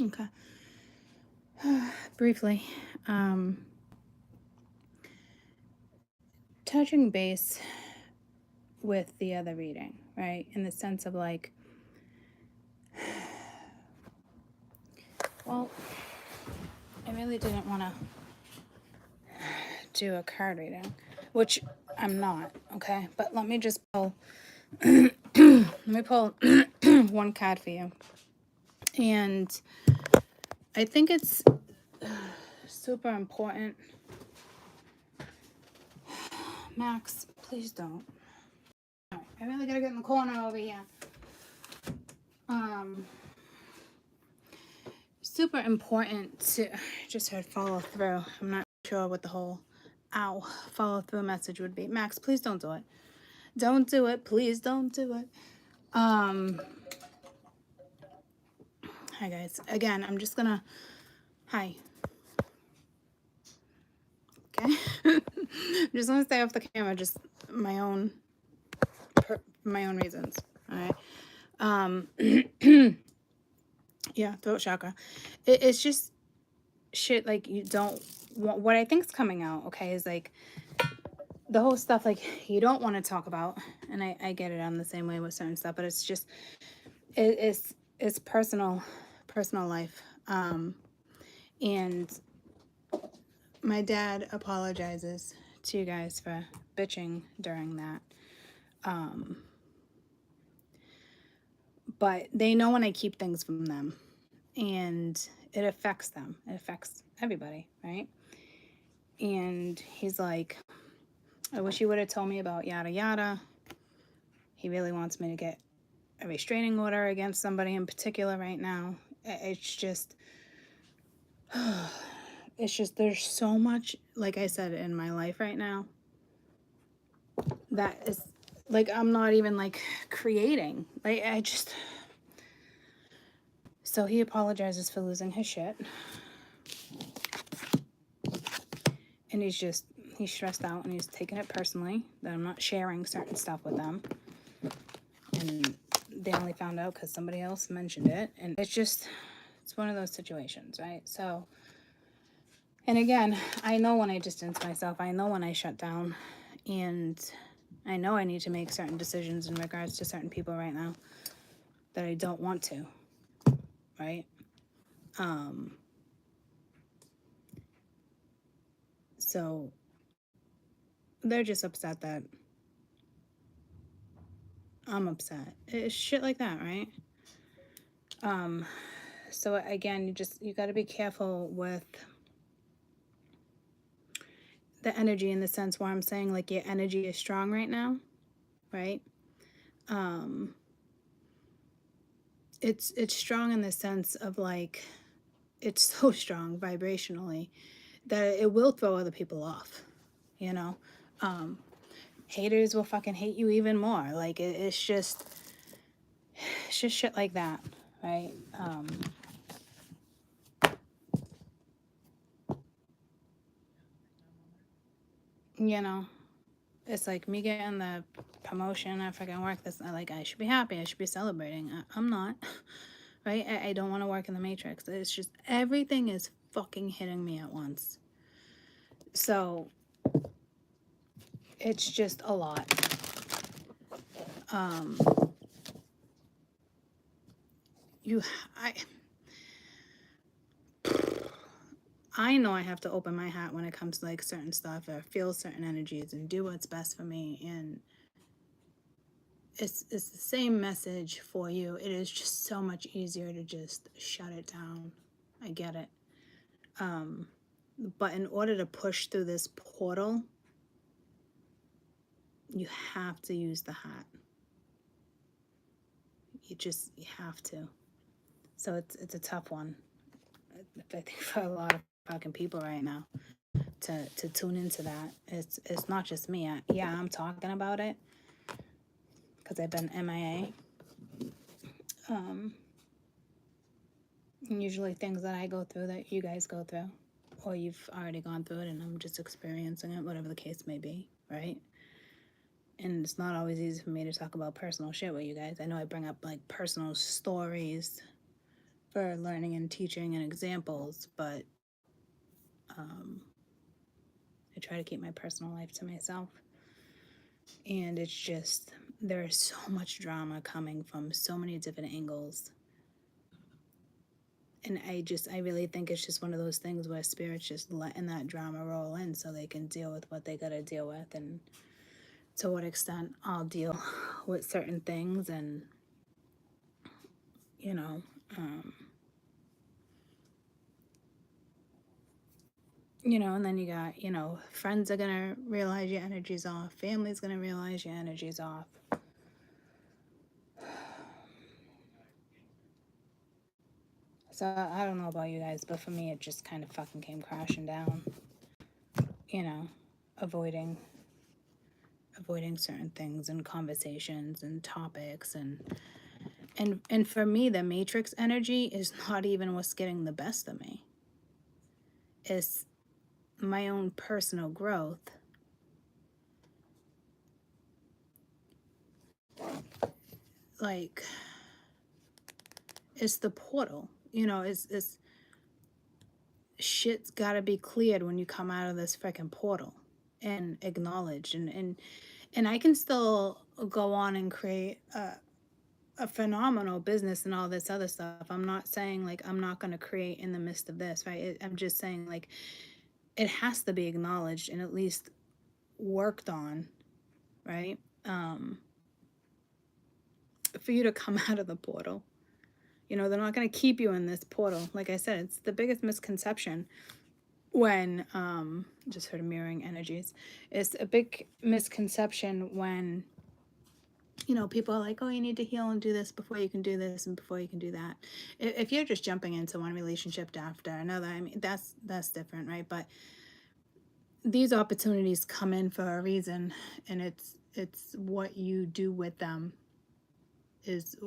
Okay. Briefly, touching base with the other reading, right? In the sense of like, well, I really didn't want to do a card reading, which I'm not, okay? But let me just pull, let me pull one card for you. And I think it's super important. Max, please don't. All right, I really gotta get in the corner over here. Super important to, I just heard follow through. I'm not sure what the whole follow through message would be. Max, please don't do it. Don't do it. Please don't do it. Hi guys. Again, I'm just gonna, hi. Okay. I'm just gonna stay off the camera, just my own reasons. All right. Yeah, throat chakra. It's just shit like you don't want. What I think's coming out, okay, is like the whole stuff like you don't want to talk about, and I get it. I'm the same way with certain stuff, but it's just it's personal life. And my dad apologizes to you guys for bitching during that. But they know when I keep things from them, and it affects them. It affects everybody, right? And he's like, I wish you would have told me about yada yada. He really wants me to get a restraining order against somebody in particular right now. It's just, there's so much, like I said, in my life right now that is like, I'm not even like creating. Like, so he apologizes for losing his shit. And he's stressed out and he's taking it personally that I'm not sharing certain stuff with them. And they only found out because somebody else mentioned it. And it's one of those situations, right? So, and again, I know when I distance myself, I know when I shut down, and I know I need to make certain decisions in regards to certain people right now that I don't want to, right? So they're just upset that I'm upset. It's shit like that, right? So again, you got to be careful with the energy, in the sense where I'm saying like your energy is strong right now, right? It's strong in the sense of like, it's so strong vibrationally that it will throw other people off, you know? Haters will fucking hate you even more. Like it's just shit like that, right? You know, it's like me getting the promotion. I fucking work this. Like, I should be happy. I should be celebrating. I'm not, right? I don't want to work in the matrix. It's just everything is fucking hitting me at once. So it's just a lot. You, I know I have to open my hat when it comes to like certain stuff, or feel certain energies and do what's best for me. And it's the same message for you. It is just so much easier to just shut it down. I get it. But in order to push through this portal, you have to use the hat. You have to. So it's a tough one, I think, for a lot of fucking people right now to tune into that. It's not just me. I'm talking about it because I've been MIA. Usually things that I go through that you guys go through, or you've already gone through it and I'm just experiencing it, whatever the case may be, right? And it's not always easy for me to talk about personal shit with you guys. I know I bring up like personal stories for learning and teaching and examples, but I try to keep my personal life to myself. And it's just, there is so much drama coming from so many different angles. And I really think it's just one of those things where spirit's just letting that drama roll in so they can deal with what they gotta deal with, and to what extent I'll deal with certain things. And you know, and then you got, friends are gonna realize your energy's off, family's gonna realize your energy's off. So I don't know about you guys, but for me, it just kind of fucking came crashing down. Avoiding certain things and conversations and topics, and for me, the matrix energy is not even what's getting the best of me. It's my own personal growth. Like, it's the portal. It's shit's gotta be cleared when you come out of this freaking portal and acknowledged, and I can still go on and create a phenomenal business and all this other stuff. I'm not saying like I'm not going to create in the midst of this, right? I'm just saying like it has to be acknowledged and at least worked on, right? For you to come out of the portal. They're not going to keep you in this portal. Like I said, it's the biggest misconception when, just sort of mirroring energies. It's a big misconception when, people are like, oh, you need to heal and do this before you can do this and before you can do that. If you're just jumping into one relationship after another, I mean, that's different, right? But these opportunities come in for a reason, and it's what you do with them is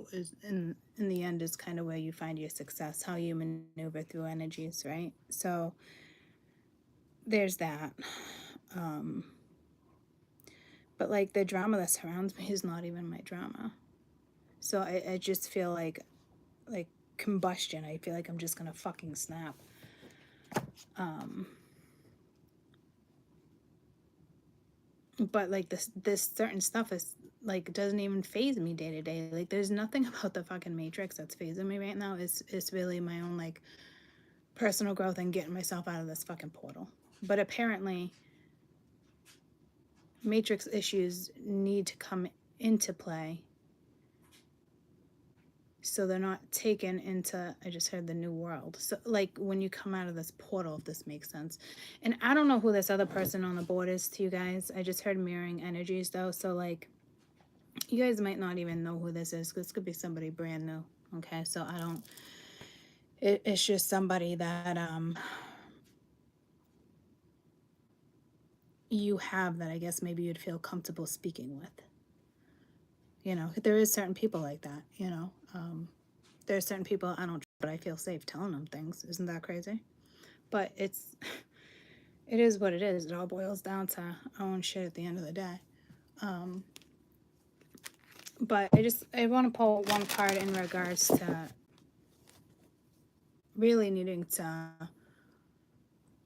in the end is kind of where you find your success, how you maneuver through energies, right? So there's that. But like the drama that surrounds me is not even my drama. So I just feel like combustion. I feel like I'm just gonna fucking snap. But like this certain stuff is like doesn't even faze me day to day. Like there's nothing about the fucking matrix that's phasing me right now. It's really my own like personal growth and getting myself out of this fucking portal. But apparently matrix issues need to come into play so they're not taken into, I just heard, the new world. So like when you come out of this portal, if this makes sense. And I don't know who this other person on the board is to you guys. I just heard mirroring energies though. So like you guys might not even know who this is. This could be somebody brand new. Okay. So I don't, it's just somebody that you have that I guess maybe you'd feel comfortable speaking with. There is certain people like that, there are certain people I don't, but I feel safe telling them things. Isn't that crazy? But it is what it is. It all boils down to our own shit at the end of the day. But I want to pull one card in regards to really needing to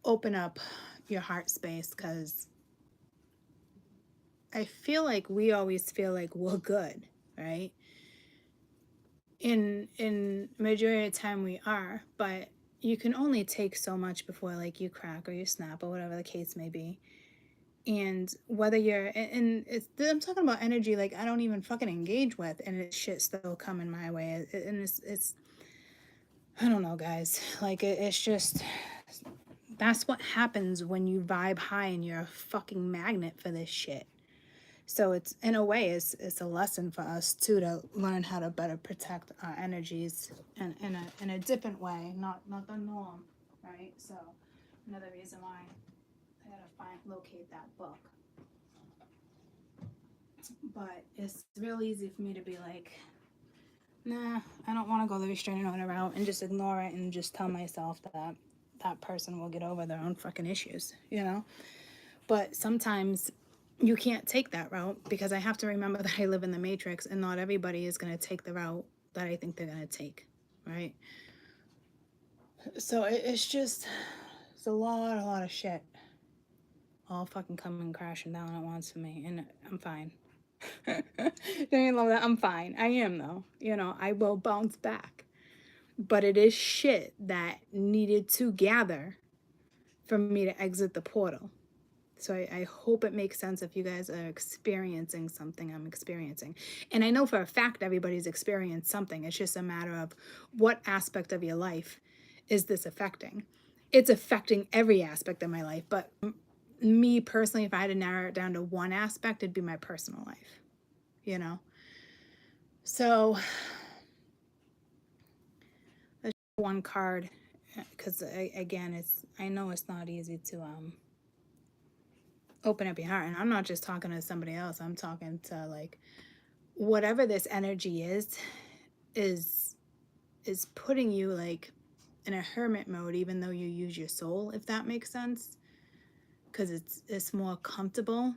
open up your heart space, because I feel like we always feel like we're good, right? In majority of the time we are, but you can only take so much before like you crack or you snap or whatever the case may be. And whether you're, and I'm talking about energy like I don't even fucking engage with, and it's shit still coming my way. And it's I don't know, guys. Like it's just, that's what happens when you vibe high and you're a fucking magnet for this shit. So it's, in a way, it's a lesson for us too, to learn how to better protect our energies and in a different way, not the norm, right? So another reason why I gotta locate that book. But it's real easy for me to be like, nah, I don't want to go the restraining order route and just ignore it and just tell myself that that person will get over their own fucking issues, But sometimes you can't take that route, because I have to remember that I live in the matrix and not everybody is going to take the route that I think they're going to take, right? So it's just, it's a lot of shit all fucking coming crashing down at once for me, and I'm fine. Don't you love that? I'm fine. I am, though. You know, I will bounce back. But it is shit that needed to gather for me to exit the portal. So I hope it makes sense if you guys are experiencing something I'm experiencing. And I know for a fact everybody's experienced something. It's just a matter of what aspect of your life is this affecting. It's affecting every aspect of my life. But me personally, if I had to narrow it down to one aspect, it'd be my personal life, you know? So that's one card, because again, I know it's not easy to open up your heart. And I'm not just talking to somebody else. I'm talking to, like, whatever this energy is putting you, like, in a hermit mode, even though you use your soul, if that makes sense, because it's more comfortable.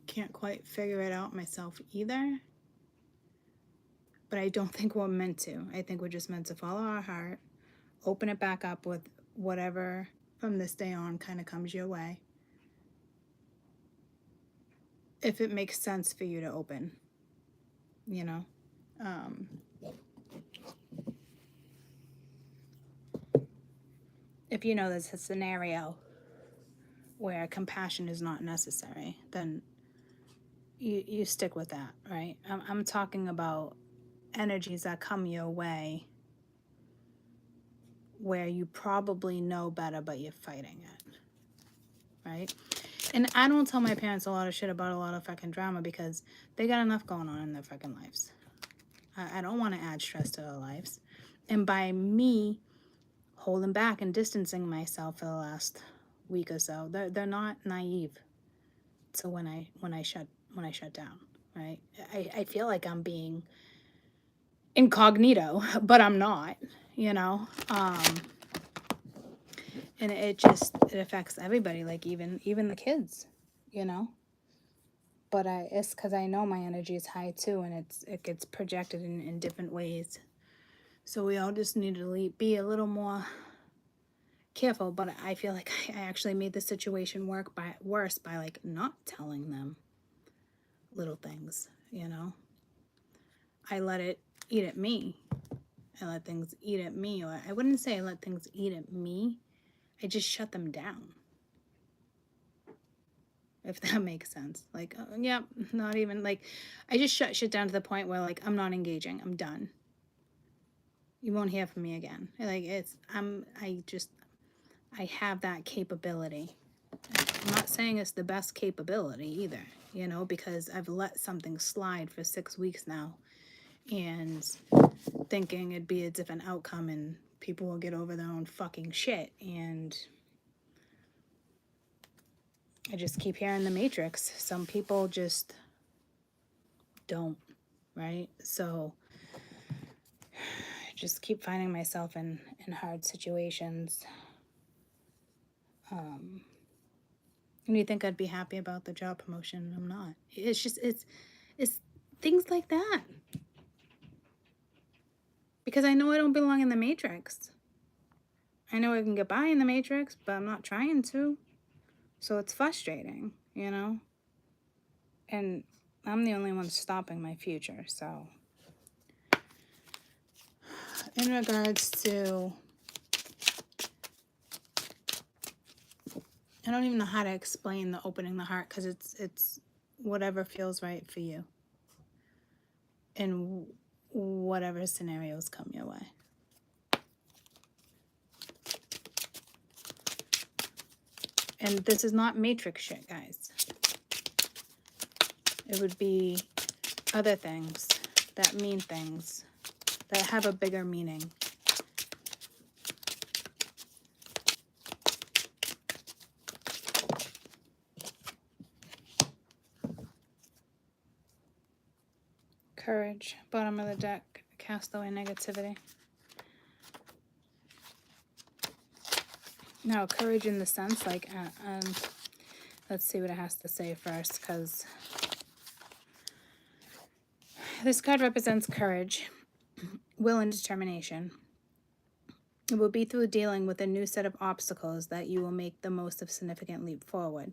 Can't quite figure it out myself either, but I don't think we're meant to. I think we're just meant to follow our heart, open it back up with whatever from this day on kind of comes your way, if it makes sense for you to open, you know. If you know there's a scenario where compassion is not necessary, then you stick with that, right? I'm talking about energies that come your way where you probably know better, but you're fighting it, right? And I don't tell my parents a lot of shit about a lot of fucking drama because they got enough going on in their fucking lives. I don't want to add stress to their lives. And by me holding back and distancing myself for the last week or so, they're not naive to when I shut down, right? I feel like I'm being incognito, but I'm not, you know. And it affects everybody, like even the kids, you know. But it's because I know my energy is high too, and it gets projected in different ways. So we all just need to be a little more careful. But I feel like I actually made the situation worse by like not telling them little things, you know. I let it eat at me. I let things eat at me, or I wouldn't say I let things eat at me. I just shut them down. If that makes sense. Like, yeah, not even, like, I just shut shit down to the point where, like, I'm not engaging. I'm done. You won't hear from me again. Like, I have that capability. I'm not saying it's the best capability either, you know, because I've let something slide for 6 weeks now and thinking it'd be a different outcome and people will get over their own fucking shit. And I just keep hearing the Matrix. Some people just don't, right? So I just keep finding myself in hard situations. And you think I'd be happy about the job promotion? I'm not. It's just, it's things like that. Because I know I don't belong in the Matrix. I know I can get by in the Matrix, but I'm not trying to. So it's frustrating, you know? And I'm the only one stopping my future, so. In regards to, I don't even know how to explain the opening the heart, because it's whatever feels right for you. In whatever scenarios come your way. And this is not Matrix shit, guys. It would be other things that mean things, that have a bigger meaning. Courage, bottom of the deck, cast away negativity. Now, courage in the sense, like, let's see what it has to say first, because This card represents courage, will, and determination. It will be through dealing with a new set of obstacles that you will make the most of significant leap forward.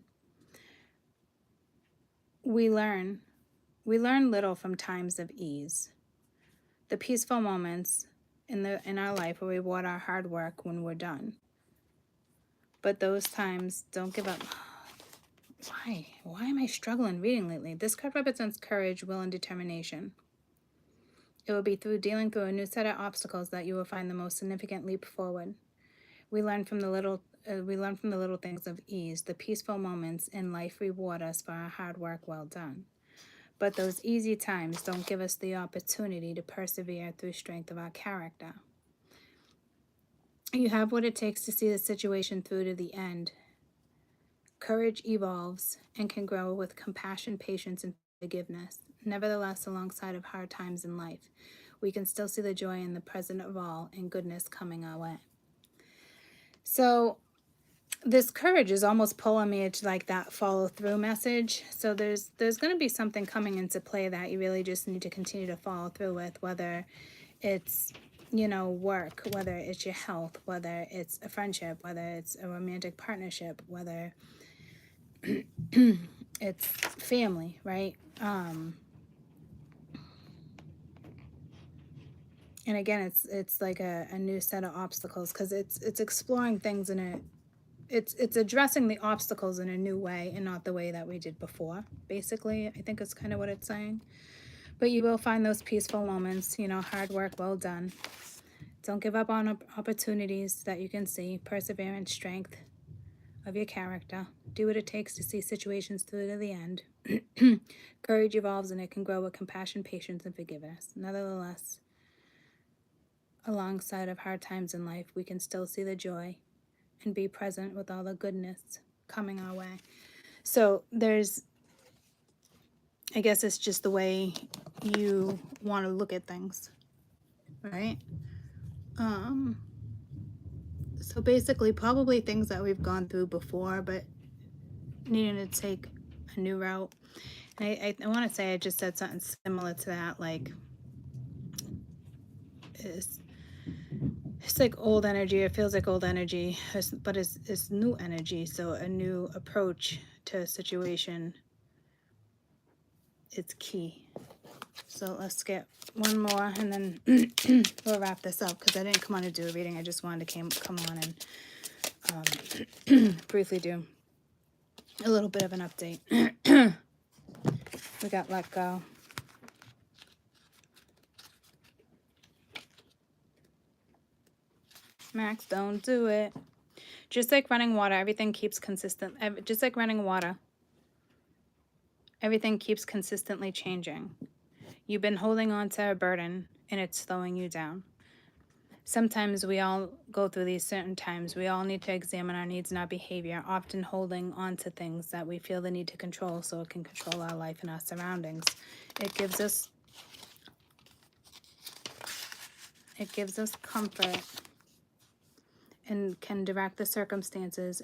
We learn little from times of ease. The peaceful moments in our life will reward our hard work when we're done. But those times, don't give up. Why am I struggling reading lately? This card represents courage, will, and determination. It will be through dealing through a new set of obstacles that you will find the most significant leap forward. We learn from the little things of ease. The peaceful moments in life reward us for our hard work well done. But those easy times don't give us the opportunity to persevere through strength of our character. You have what it takes to see the situation through to the end. Courage evolves and can grow with compassion, patience, and forgiveness. Nevertheless, alongside of hard times in life, we can still see the joy in the present of all and goodness coming our way. So this courage is almost pulling me into like that follow through message. So there's going to be something coming into play that you really just need to continue to follow through with, whether it's, work, whether it's your health, whether it's a friendship, whether it's a romantic partnership, whether it's family, right? And again, it's like a new set of obstacles, because it's exploring things it's addressing the obstacles in a new way and not the way that we did before. Basically, I think is kind of what it's saying. But you will find those peaceful moments, hard work well done. Don't give up on opportunities that you can see. Perseverance, strength of your character. Do what it takes to see situations through to the end. Courage evolves and it can grow with compassion, patience, and forgiveness. Nevertheless, alongside of hard times in life, we can still see the joy and be present with all the goodness coming our way. So I guess it's just the way you want to look at things, right? So basically, probably things that we've gone through before, but needing to take a new route. And I want to say I just said something similar to that, like it's like old energy. It feels like old energy, but it's new energy. So a new approach to a situation, it's key. So let's get one more and then we'll wrap this up, because I didn't come on to do a reading. I just wanted to come on and briefly do a little bit of an update. We got let go. Max, don't do it. Just like running water, everything keeps consistent. Just like running water, everything keeps consistently changing. You've been holding on to a burden and it's slowing you down. Sometimes we all go through these certain times. We all need to examine our needs and our behavior, often holding on to things that we feel the need to control so it can control our life and our surroundings. It gives us comfort and can direct the circumstances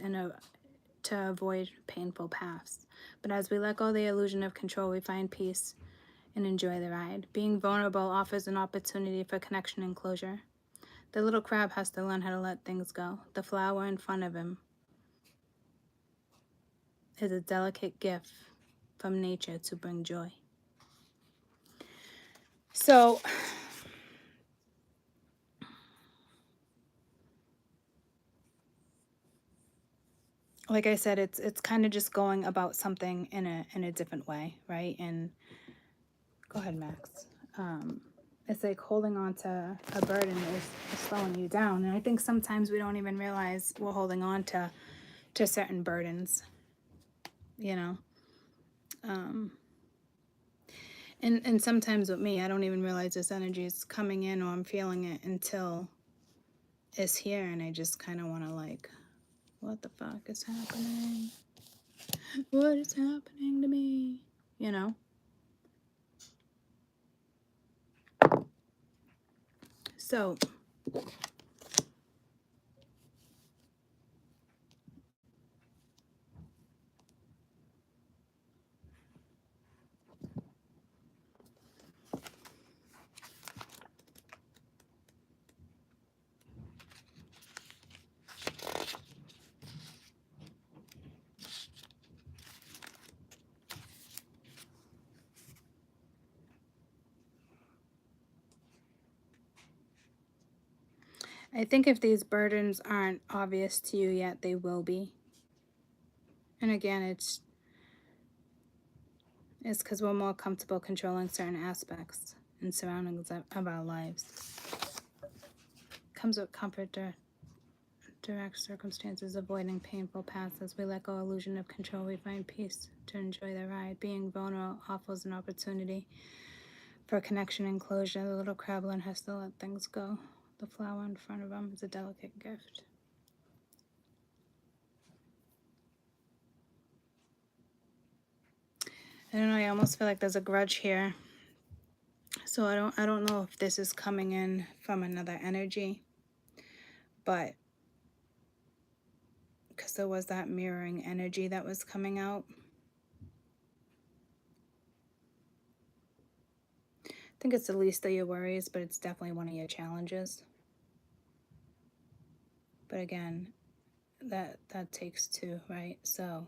to avoid painful paths. But as we let go of the illusion of control, we find peace and enjoy the ride. Being vulnerable offers an opportunity for connection and closure. The little crab has to learn how to let things go. The flower in front of him is a delicate gift from nature to bring joy. So, like I said, it's kind of just going about something in a different way, right? And go ahead, Max. It's like holding on to a burden is slowing you down. And I think sometimes we don't even realize we're holding on to certain burdens, And sometimes with me, I don't even realize this energy is coming in or I'm feeling it until it's here. And I just kind of want to like, what the fuck is happening? What is happening to me? So I think if these burdens aren't obvious to you yet, they will be. And again, it's because we're more comfortable controlling certain aspects and surroundings of our lives. Comes with comfort to direct circumstances, avoiding painful paths. As we let go of illusion of control, we find peace to enjoy the ride. Being vulnerable offers an opportunity for connection and closure. The little crab learn has to let things go. The flower in front of him is a delicate gift. I don't know, I almost feel like there's a grudge here. So I don't know if this is coming in from another energy, but because there was that mirroring energy that was coming out. I think it's the least of your worries, but it's definitely one of your challenges. But again, that takes two, right? So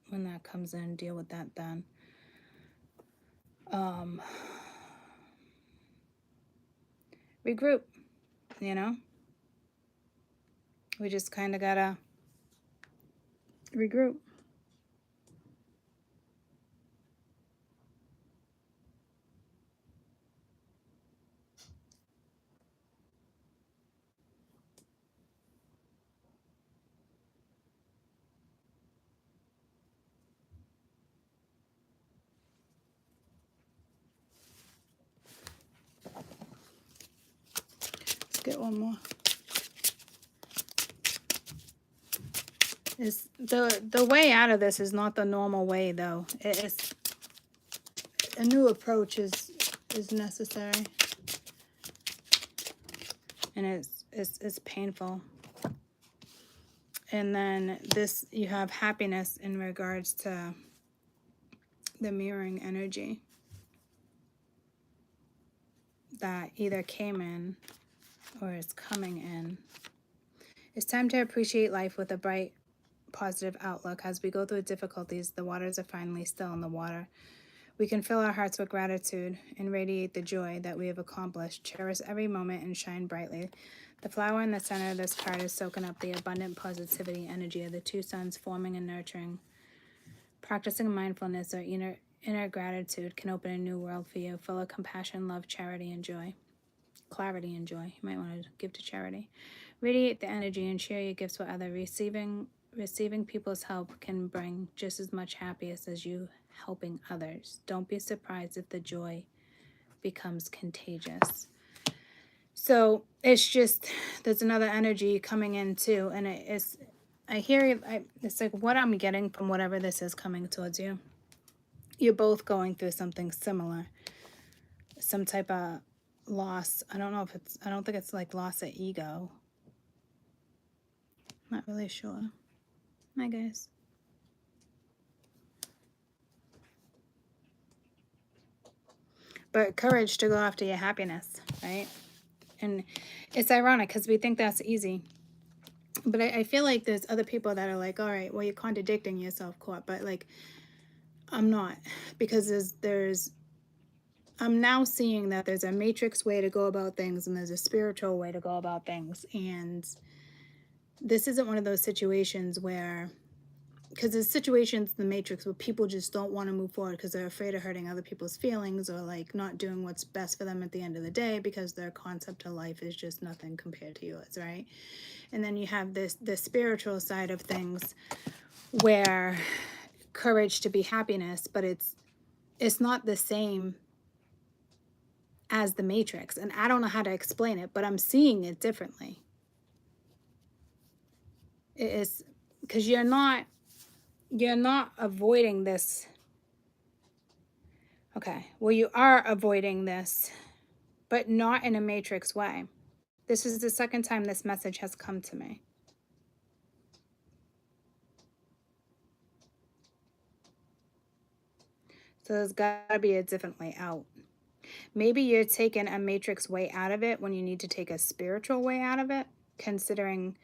when that comes in, deal with that then. Regroup, you know? We just kind of gotta regroup. Let's get one more. Is the way out of this is not the normal way, though. It's a new approach is necessary, and it's painful. And then this, you have happiness in regards to the mirroring energy that either came in or is coming in. It's time to appreciate life with a bright, positive outlook. As we go through difficulties, the waters are finally still in the water. We can fill our hearts with gratitude and radiate the joy that we have accomplished. Cherish every moment and shine brightly. The flower in the center of this card is soaking up the abundant positivity energy of the two suns, forming and nurturing. Practicing mindfulness or inner gratitude can open a new world for you, full of compassion, love, charity, and joy. Clarity and joy. You might want to give to charity. Radiate the energy and share your gifts with others. Receiving people's help can bring just as much happiness as you helping others. Don't be surprised if the joy becomes contagious. So it's just, there's another energy coming in too, and it's like what I'm getting from whatever this is coming towards you. You're both going through something similar, some type of loss. I don't think it's like loss of ego. Not really sure. Hi guys. But courage to go after your happiness, right? And it's ironic because we think that's easy. But I feel like there's other people that are like, all right, well, you're contradicting yourself, Court. But like, I'm not. Because I'm now seeing that there's a matrix way to go about things and there's a spiritual way to go about things. And this isn't one of those situations where, because there's situations in the matrix where people just don't want to move forward because they're afraid of hurting other people's feelings or like not doing what's best for them at the end of the day because their concept of life is just nothing compared to yours, right? And then you have the spiritual side of things where courage to be happiness, but it's not the same as the matrix. And I don't know how to explain it, but I'm seeing it differently. It is because you're not avoiding this. Okay, well, you are avoiding this, but not in a matrix way. This is the second time this message has come to me. So there's got to be a different way out. Maybe you're taking a matrix way out of it when you need to take a spiritual way out of it, considering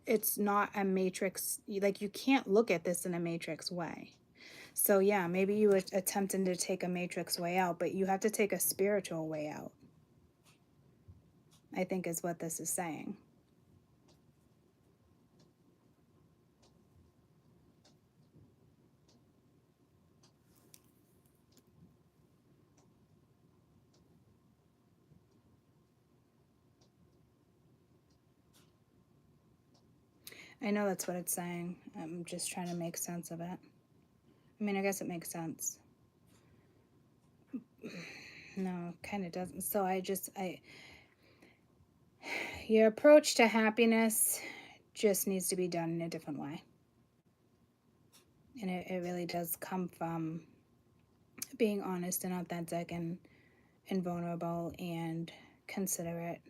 it's not a matrix. Like, you can't look at this in a matrix way. So yeah, maybe you were attempting to take a matrix way out, but you have to take a spiritual way out. I think is what this is saying. I know that's what it's saying. I'm just trying to make sense of it. I mean, I guess it makes sense. No, kind of doesn't. So your approach to happiness just needs to be done in a different way. And it really does come from being honest and authentic and vulnerable and considerate.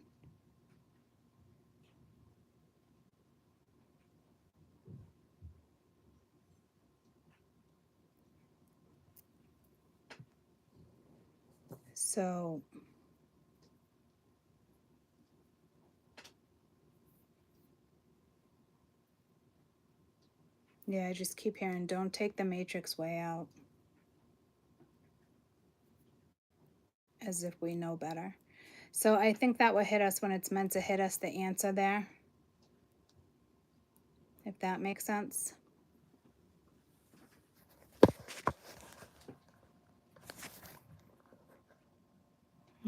So yeah, I just keep hearing, don't take the matrix way out. As if we know better. So I think that will hit us when it's meant to hit us, the answer there. If that makes sense.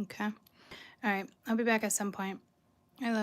Okay. All right. I'll be back at some point. I love